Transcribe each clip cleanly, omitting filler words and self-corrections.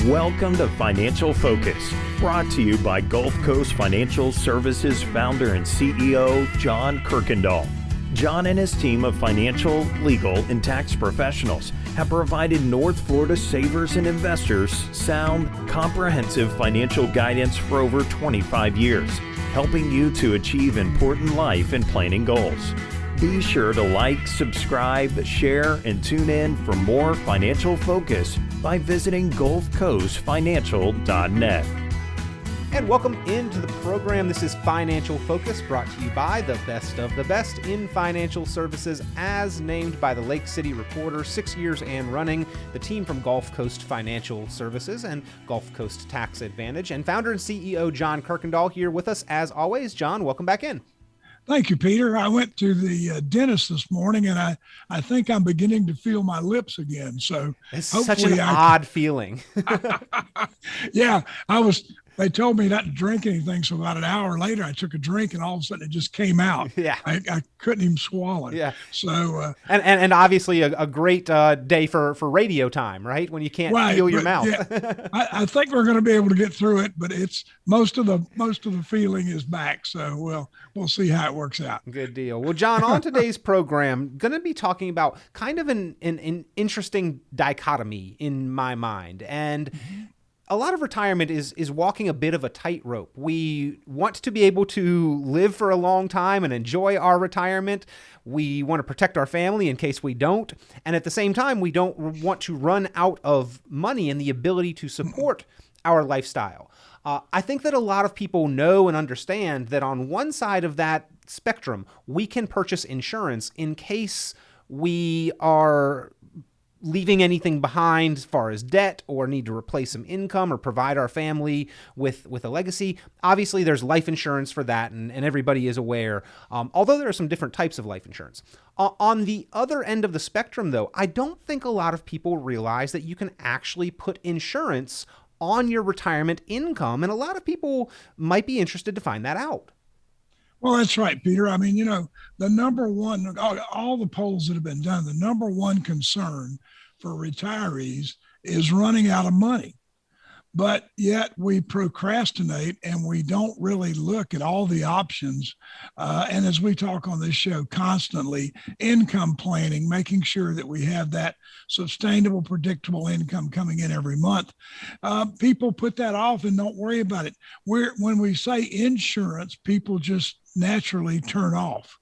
Welcome to Financial Focus, brought to you by GulfCoast Financial Services founder and CEO, John Kuykendall. John and his team of financial, legal, and tax professionals have provided North Florida savers and investors sound, comprehensive financial guidance for over 25 years, helping you to achieve important life and planning goals. Be sure to like, subscribe, share, and tune in for more Financial Focus by visiting GulfCoastFinancial.net. And welcome into the program. This is Financial Focus, brought to you by the best of the best in financial services, as named by the Lake City Reporter, 6 years and running, the team from Gulf Coast Financial Services and Gulf Coast Tax Advantage, and founder and CEO John Kuykendall here with us as always. John, welcome back in. Thank you, Peter. I went to the dentist this morning, and I think I'm beginning to feel my lips again. So it's such an odd feeling. Yeah, they told me not to drink anything. So about an hour later, I took a drink, and all of a sudden it just came out. Yeah, I couldn't even swallow it. Yeah. So and obviously a great day for radio time, right? When you can't feel your mouth. Yeah, I think we're going to be able to get through it, but it's most of the feeling is back. So we'll see how it works out. Good deal. Well, John, on today's program, going to be talking about kind of an interesting dichotomy in my mind, and a lot of retirement is walking a bit of a tightrope. We want to be able to live for a long time and enjoy our retirement. We want to protect our family in case we don't. And at the same time, we don't want to run out of money and the ability to support our lifestyle. I think that a lot of people know and understand that on one side of that spectrum, we can purchase insurance in case we are leaving anything behind as far as debt or need to replace some income or provide our family with a legacy. Obviously, there's life insurance for that, and everybody is aware, although there are some different types of life insurance. On the other end of the spectrum, though, I don't think a lot of people realize that you can actually put insurance on your retirement income, and a lot of people might be interested to find that out. Well, that's right, Peter. I mean, the number one, all the polls that have been done, the number one concern for retirees is running out of money. But yet we procrastinate and we don't really look at all the options. And as we talk on this show constantly, income planning, making sure that we have that sustainable, predictable income coming in every month. People put that off and don't worry about it. When we say insurance, people just naturally turn off.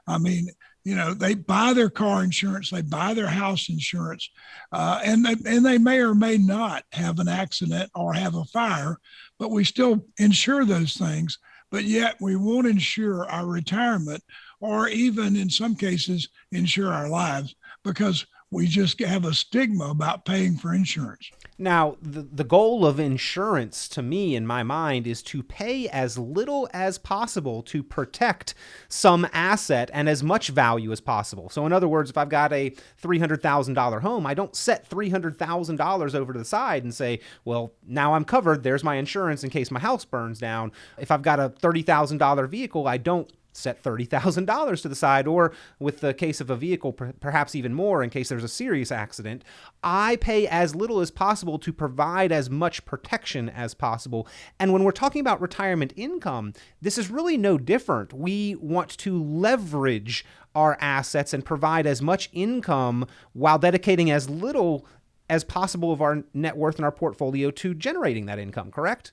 I mean, they buy their car insurance, they buy their house insurance, and they may or may not have an accident or have a fire, but we still insure those things. But yet we won't insure our retirement, or even in some cases insure our lives, because we just have a stigma about paying for insurance. Now, the goal of insurance, to me, in my mind, is to pay as little as possible to protect some asset and as much value as possible. So in other words, if I've got a $300,000 home, I don't set $300,000 over to the side and say, well, now I'm covered. There's my insurance in case my house burns down. If I've got a $30,000 vehicle, I don't set $30,000 to the side, or with the case of a vehicle, perhaps even more in case there's a serious accident. I pay as little as possible to provide as much protection as possible. And when we're talking about retirement income, this is really no different. We want to leverage our assets and provide as much income while dedicating as little as possible of our net worth in our portfolio to generating that income, correct?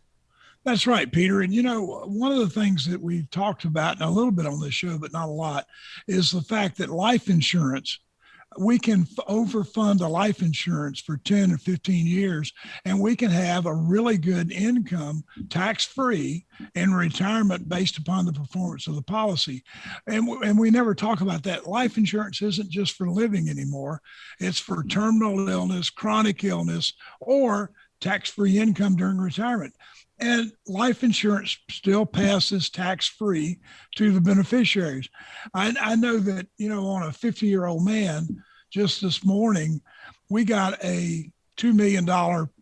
That's right, Peter. And, one of the things that we've talked about and a little bit on this show, but not a lot, is the fact that life insurance, we can overfund a life insurance for 10 or 15 years, and we can have a really good income tax-free in retirement based upon the performance of the policy. And we never talk about that. Life insurance isn't just for living anymore. It's for terminal illness, chronic illness, or tax-free income during retirement. And life insurance still passes tax-free to the beneficiaries. I know that, on a 50-year-old man, just this morning, we got a $2 million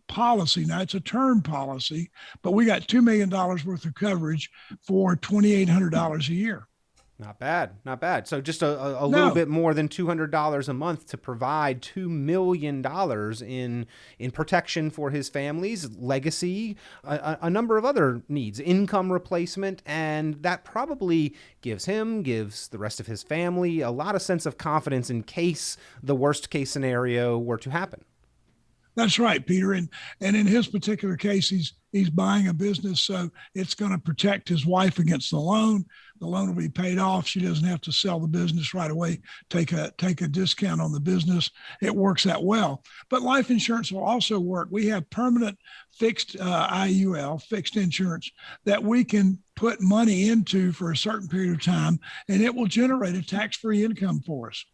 policy. Now, it's a term policy, but we got $2 million worth of coverage for $2,800 a year. Not bad, not bad. So just a little No, bit more than $200 a month to provide $2 million in protection for his family's legacy, a number of other needs, income replacement, and that probably gives the rest of his family a lot of sense of confidence in case the worst case scenario were to happen. that's right, Peter. And in his particular case, he's buying a business, so it's going to protect his wife against the loan. The loan will be paid off. She doesn't have to sell the business right away, take a discount on the business. It works that well. But life insurance will also work. We have permanent fixed IUL, fixed insurance, that we can put money into for a certain period of time, and it will generate a tax-free income for us.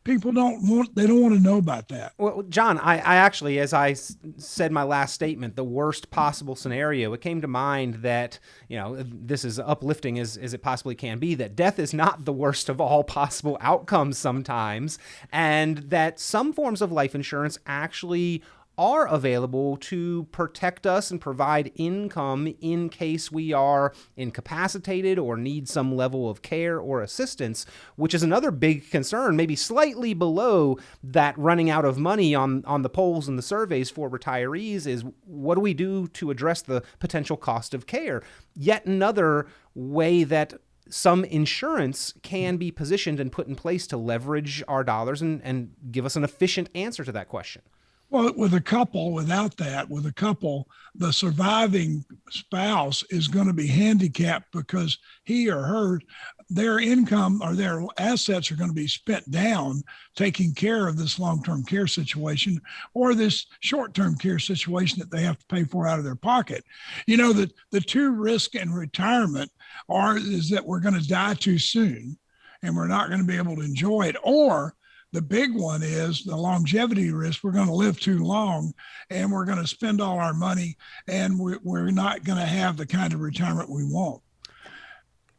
People don't want to know about that. Well, John, I actually, as I said my last statement, the worst possible scenario, it came to mind that, this is uplifting as it possibly can be, that death is not the worst of all possible outcomes sometimes, and that some forms of life insurance actually are available to protect us and provide income in case we are incapacitated or need some level of care or assistance, which is another big concern, maybe slightly below that running out of money on the polls and the surveys for retirees, is what do we do to address the potential cost of care? Yet another way that some insurance can be positioned and put in place to leverage our dollars and give us an efficient answer to that question. Well, with a couple, the surviving spouse is going to be handicapped because he or her, their income or their assets are going to be spent down taking care of this long-term care situation or this short-term care situation that they have to pay for out of their pocket. The two risks in retirement is that we're going to die too soon and we're not going to be able to enjoy it, or the big one is the longevity risk. We're going to live too long and we're going to spend all our money and we're not going to have the kind of retirement we want.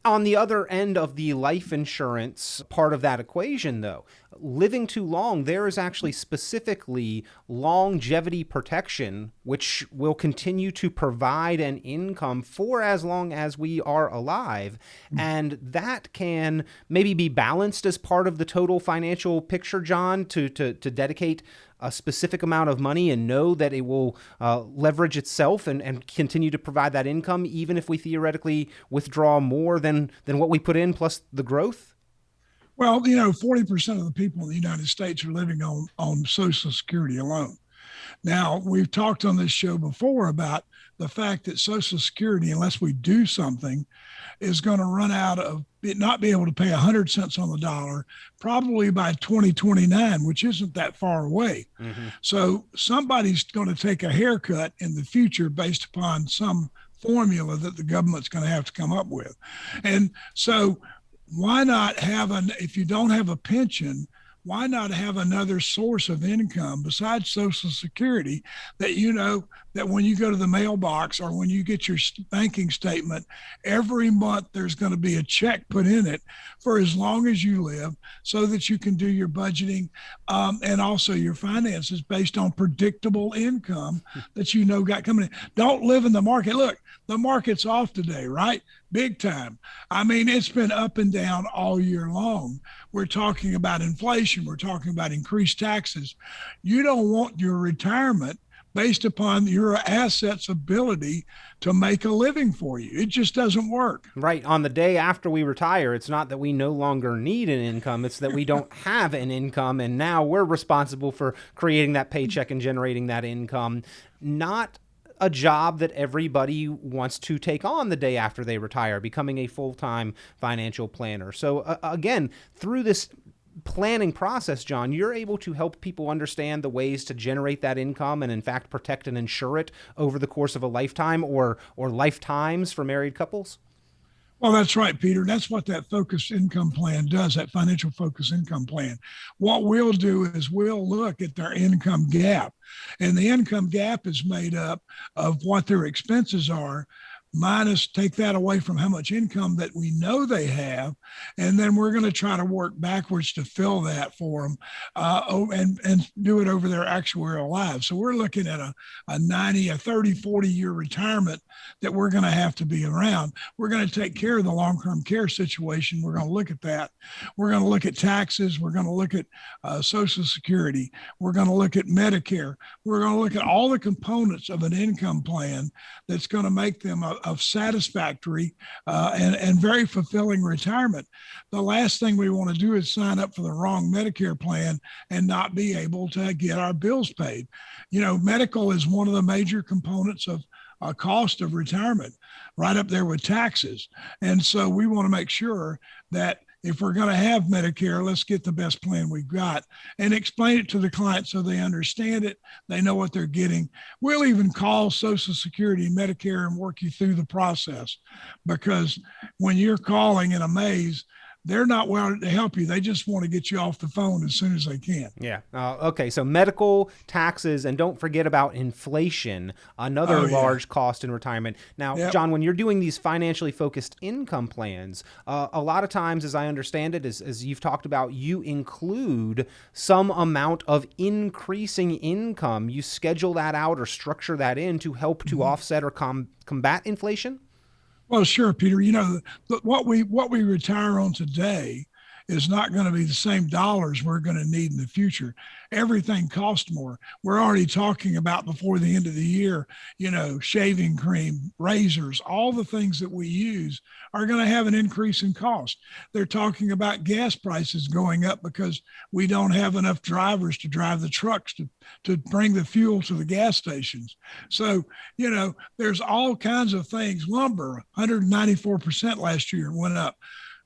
On the other end of the life insurance part of that equation, though, living too long, there is actually specifically longevity protection, which will continue to provide an income for as long as we are alive. And that can maybe be balanced as part of the total financial picture, John, to dedicate a specific amount of money and know that it will leverage itself and continue to provide that income, even if we theoretically withdraw more than what we put in plus the growth? Well, 40% of the people in the United States are living on Social Security alone. Now, we've talked on this show before about the fact that Social Security, unless we do something, is going to run out of not be able to pay 100 cents on the dollar probably by 2029, which isn't that far away. Mm-hmm. So somebody's going to take a haircut in the future based upon some formula that the government's going to have to come up with. And so why not if you don't have a pension, why not have another source of income besides Social Security that that when you go to the mailbox or when you get your banking statement, every month there's going to be a check put in it for as long as you live so that you can do your budgeting and also your finances based on predictable income that got coming in. Don't live in the market. Look, the market's off today, right? Big time. I mean, it's been up and down all year long. We're talking about inflation. We're talking about increased taxes. You don't want your retirement based upon your assets' ability to make a living for you. It just doesn't work. Right. On the day after we retire, it's not that we no longer need an income. It's that we don't have an income, and now we're responsible for creating that paycheck and generating that income. Not a job that everybody wants to take on the day after they retire, becoming a full-time financial planner. So again, through this planning process, John, you're able to help people understand the ways to generate that income and in fact protect and insure it over the course of a lifetime or lifetimes for married couples? Well, that's right, Peter. That's what that focused income plan does, that financial focused income plan. What we'll do is we'll look at their income gap, and the income gap is made up of what their expenses are take that away from how much income that we know they have, and then we're going to try to work backwards to fill that for them, and do it over their actuarial lives. So we're looking at a 30, 40-year retirement that we're going to have to be around. We're going to take care of the long-term care situation. We're going to look at that. We're going to look at taxes. We're going to look at Social Security. We're going to look at Medicare. We're going to look at all the components of an income plan that's going to make them of satisfactory and very fulfilling retirement. The last thing we want to do is sign up for the wrong Medicare plan and not be able to get our bills paid. Medical is one of the major components of cost of retirement, right up there with taxes. And so we want to make sure that if we're going to have Medicare, let's get the best plan we've got and explain it to the client so they understand it. They know what they're getting. We'll even call Social Security and Medicare and work you through the process, because when you're calling in a maze, they're not willing to help you. They just want to get you off the phone as soon as they can. Yeah. Okay. So medical, taxes, and don't forget about inflation, another large cost in retirement. Now, John, when you're doing these financially focused income plans, a lot of times, as I understand it, as you've talked about, you include some amount of increasing income. You schedule that out or structure that in to help to offset or combat inflation? Well, sure, Peter. What we retire on today is not going to be the same dollars we're going to need in the future. Everything costs more. We're already talking about before the end of the year, shaving cream, razors, all the things that we use are going to have an increase in cost. They're talking about gas prices going up because we don't have enough drivers to drive the trucks to bring the fuel to the gas stations. So, there's all kinds of things. Lumber, 194% last year went up.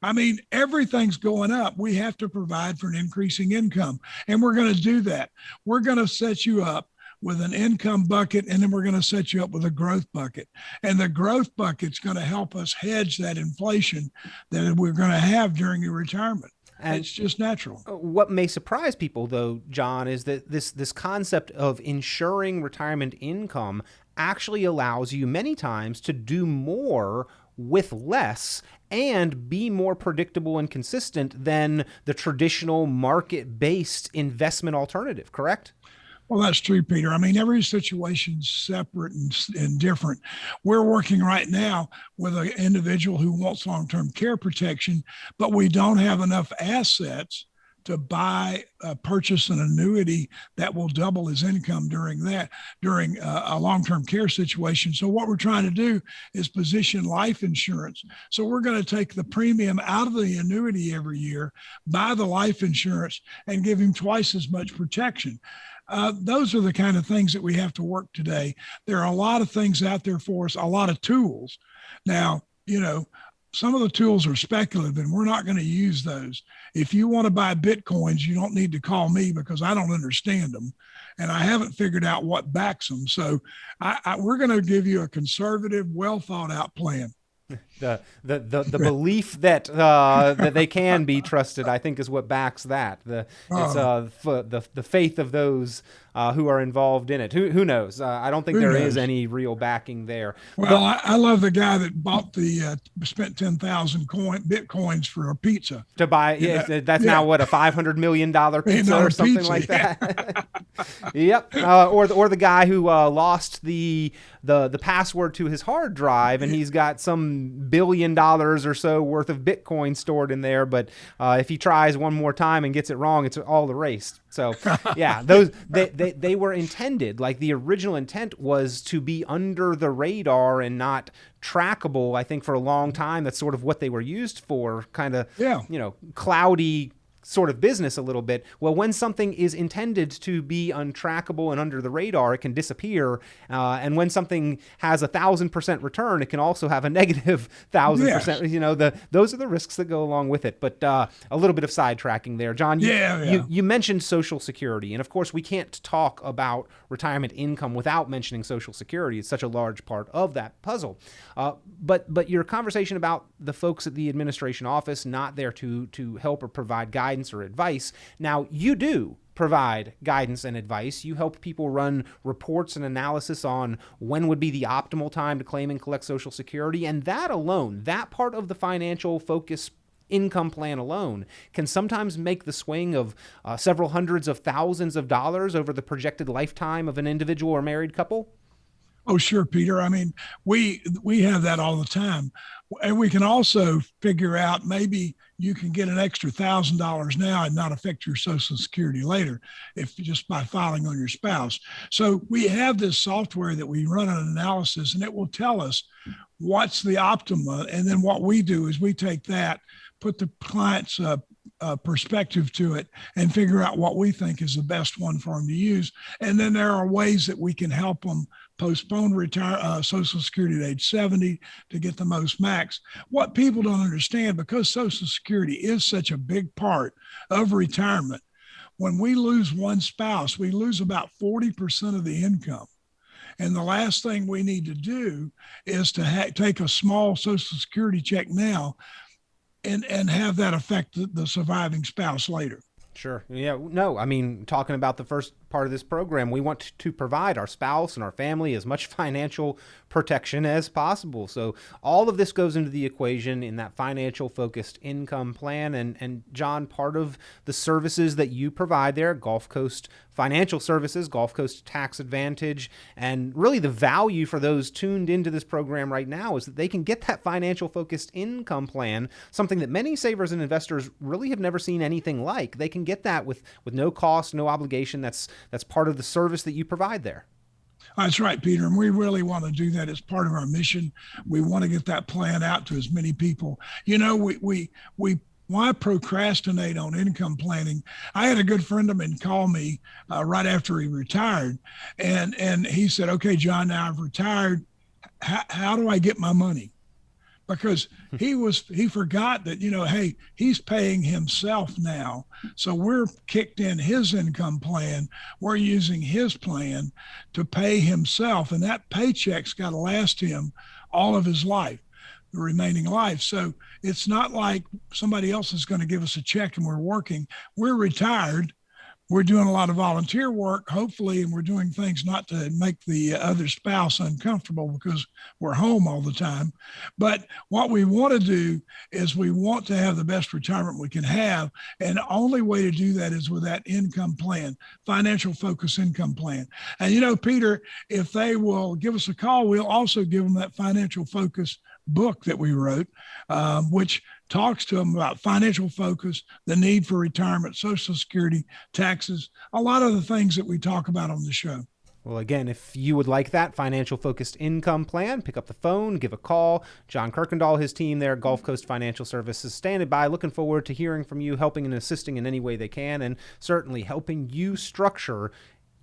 I mean, everything's going up. We have to provide for an increasing income, and we're going to do that. We're going to set you up with an income bucket, and then we're going to set you up with a growth bucket. And the growth bucket's going to help us hedge that inflation that we're going to have during your retirement. And it's just natural. What may surprise people, though, John, is that this concept of ensuring retirement income actually allows you many times to do more with less and be more predictable and consistent than the traditional market-based investment alternative, correct? Well, that's true, Peter. I mean, every situation's separate and different. We're working right now with an individual who wants long-term care protection, but we don't have enough assets to purchase an annuity that will double his income during a long-term care situation. So what we're trying to do is position life insurance. So we're going to take the premium out of the annuity every year, buy the life insurance, and give him twice as much protection. Those are the kind of things that we have to work today. There are a lot of things out there for us, a lot of tools. Now, some of the tools are speculative, and we're not going to use those. If you want to buy Bitcoins, you don't need to call me because I don't understand them, and I haven't figured out what backs them. So we're going to give you a conservative, well thought out plan. The belief that that they can be trusted, I think, is what backs that. It's the faith of those who are involved in it. Who knows? I don't think there is any real backing there. Well, I love the guy that bought spent 10,000 Bitcoins for a pizza to buy. That's now what, a $500 million pizza or something like that. Yep. Or the guy who lost the password to his hard drive, and he's got some $1 billion or so worth of Bitcoin stored in there. But if he tries one more time and gets it wrong, it's all erased. So yeah, those they were intended, like the original intent was to be under the radar and not trackable. I think for a long time, that's sort of what they were used for, kind of, cloudy sort of business a little bit. Well, when something is intended to be untrackable and under the radar, it can disappear. And when something has 1,000% return, it can also have a negative 1,000%. Those are the risks that go along with it. But a little bit of sidetracking there, John. You mentioned Social Security, and of course, we can't talk about retirement income without mentioning Social Security. It's such a large part of that puzzle. But your conversation about the folks at the administration office not there to help or provide guidance or advice. Now, you do provide guidance and advice. You help people run reports and analysis on when would be the optimal time to claim and collect Social Security. And that alone, that part of the financial focus income plan alone, can sometimes make the swing of several hundreds of thousands of dollars over the projected lifetime of an individual or married couple. Oh, sure, Peter. I mean, we have that all the time. And we can also figure out maybe you can get an extra $1,000 now and not affect your Social Security later, if just by filing on your spouse. So we have this software that we run an analysis, and it will tell us what's the optima. And then what we do is we take that, put the client's perspective to it, and figure out what we think is the best one for them to use. And then there are ways that we can help them postpone Social Security at age 70 to get the most max. What people don't understand, because Social Security is such a big part of retirement, when we lose one spouse, we lose about 40% of the income. And the last thing we need to do is to take a small Social Security check now and have that affect the surviving spouse later. Sure. Yeah. No, I mean, talking about the first part of this program, we want to provide our spouse and our family as much financial protection as possible. So all of this goes into the equation in that financial focused income plan. And John, part of the services that you provide there, GulfCoast Financial Services, GulfCoast Tax Advantage, and really the value for those tuned into this program right now is that they can get that financial focused income plan, something that many savers and investors really have never seen anything like. They can get that with no cost, no obligation. That's part of the service that you provide there. That's right, Peter. And we really want to do that as part of our mission. We want to get that plan out to as many people. You know, we why procrastinate on income planning? I had a good friend of mine call me right after he retired, and he said, "Okay, John, now I've retired. How do I get my money?" Because he forgot that, hey, he's paying himself now. So we're kicked in his income plan. We're using his plan to pay himself. And that paycheck's got to last him all of his life, the remaining life. So it's not like somebody else is going to give us a check and we're working. We're retired. We're doing a lot of volunteer work, hopefully, and we're doing things not to make the other spouse uncomfortable because we're home all the time. But what we want to do is we want to have the best retirement we can have. And the only way to do that is with that income plan, financial focus income plan. And, Peter, if they will give us a call, we'll also give them that financial focus book that we wrote, which talks to them about financial focus, the need for retirement, Social Security, taxes, a lot of the things that we talk about on the show. Well, again, if you would like that financial focused income plan, pick up the phone, give a call. John Kuykendall, his team there, GulfCoast Financial Services, standing by, looking forward to hearing from you, helping and assisting in any way they can, and certainly helping you structure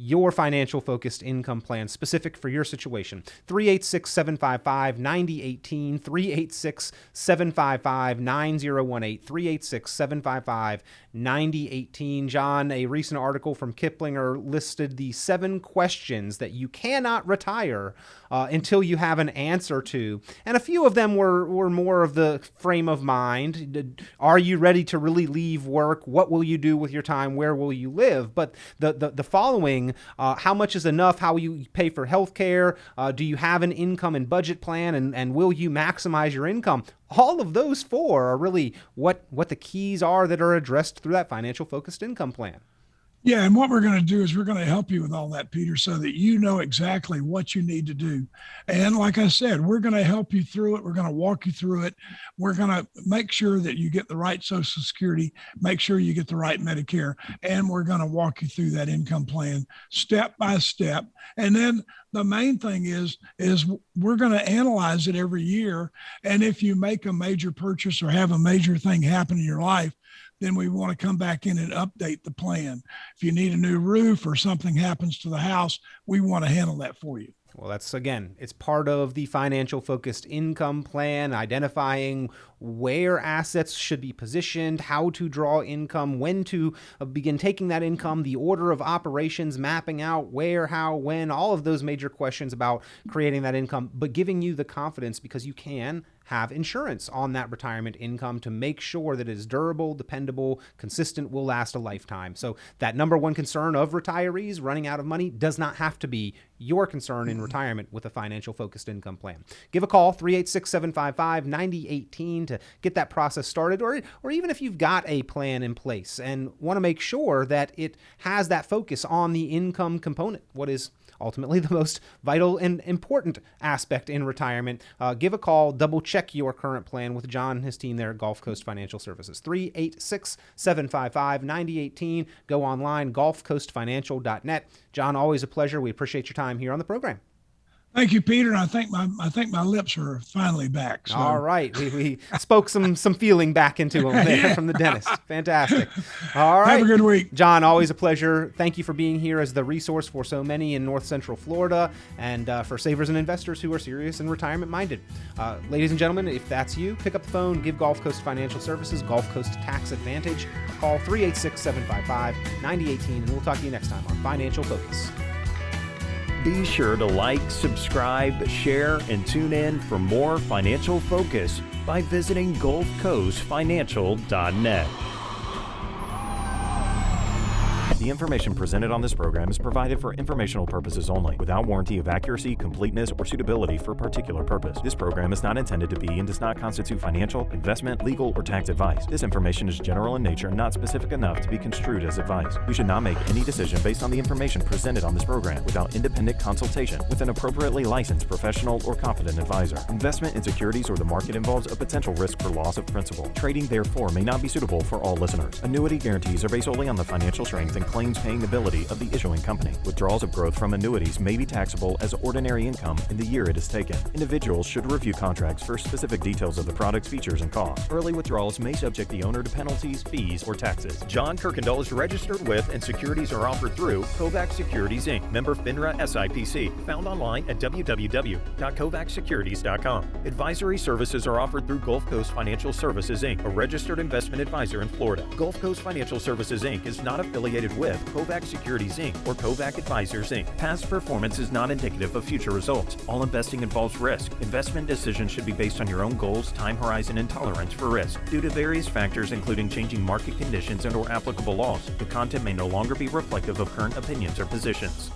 your financial focused income plan specific for your situation. 386-755-9018, 386-755-9018, 386-755-9018. John, a recent article from Kiplinger listed the 7 questions that you cannot retire until you have an answer to. And a few of them were more of the frame of mind. Are you ready to really leave work? What will you do with your time? Where will you live? But the following, how much is enough? How will you pay for health care? Do you have an income and budget plan? And will you maximize your income? All of those 4 are really what the keys are that are addressed through that financial focused income plan. Yeah, and what we're going to do is we're going to help you with all that, Peter, so that you know exactly what you need to do. And like I said, we're going to help you through it. We're going to walk you through it. We're going to make sure that you get the right Social Security, make sure you get the right Medicare, and we're going to walk you through that income plan step by step. And then the main thing is we're going to analyze it every year. And if you make a major purchase or have a major thing happen in your life, then we want to come back in and update the plan. If you need a new roof or something happens to the house, we want to handle that for you. Well, that's, again, it's part of the financial focused income plan, identifying where assets should be positioned, how to draw income, when to begin taking that income, the order of operations, mapping out where, how, when, all of those major questions about creating that income, but giving you the confidence because you can have insurance on that retirement income to make sure that it is durable, dependable, consistent, will last a lifetime. So that number one concern of retirees running out of money does not have to be your concern in retirement with a financial focused income plan. Give a call, 386-755-9018 to get that process started, or even if you've got a plan in place and want to make sure that it has that focus on the income component, what is ultimately the most vital and important aspect in retirement. Give a call, double check your current plan with John and his team there at GulfCoast Financial Services. 386-755-9018. Go online, gulfcoastfinancial.net. John, always a pleasure. We appreciate your time here on the program. Thank you, Peter. I think my lips are finally back. So. All right. We spoke some feeling back into them there from the dentist. Fantastic. All right. Have a good week. John, always a pleasure. Thank you for being here as the resource for so many in North Central Florida and for savers and investors who are serious and retirement minded. Ladies and gentlemen, if that's you, pick up the phone, give Gulf Coast Financial Services, Gulf Coast Tax Advantage, call 386-755-9018, and we'll talk to you next time on Financial Focus. Be sure to like, subscribe, share, and tune in for more financial focus by visiting GulfCoastFinancial.net. The information presented on this program is provided for informational purposes only, without warranty of accuracy, completeness, or suitability for a particular purpose. This program is not intended to be and does not constitute financial, investment, legal, or tax advice. This information is general in nature and not specific enough to be construed as advice. You should not make any decision based on the information presented on this program without independent consultation with an appropriately licensed professional or competent advisor. Investment in securities or the market involves a potential risk for loss of principal. Trading, therefore, may not be suitable for all listeners. Annuity guarantees are based solely on the financial strength and claims-paying ability of the issuing company. Withdrawals of growth from annuities may be taxable as ordinary income in the year it is taken. Individuals should review contracts for specific details of the product's features and costs. Early withdrawals may subject the owner to penalties, fees, or taxes. John Kuykendall is registered with and securities are offered through Kovac Securities, Inc., member FINRA SIPC, found online at www.kovacsecurities.com. Advisory services are offered through Gulf Coast Financial Services, Inc., a registered investment advisor in Florida. Gulf Coast Financial Services, Inc. is not affiliated with Kovac Securities, Inc. or Kovac Advisors, Inc. Past performance is not indicative of future results. All investing involves risk. Investment decisions should be based on your own goals, time horizon, and tolerance for risk. Due to various factors including changing market conditions and/or applicable laws, the content may no longer be reflective of current opinions or positions.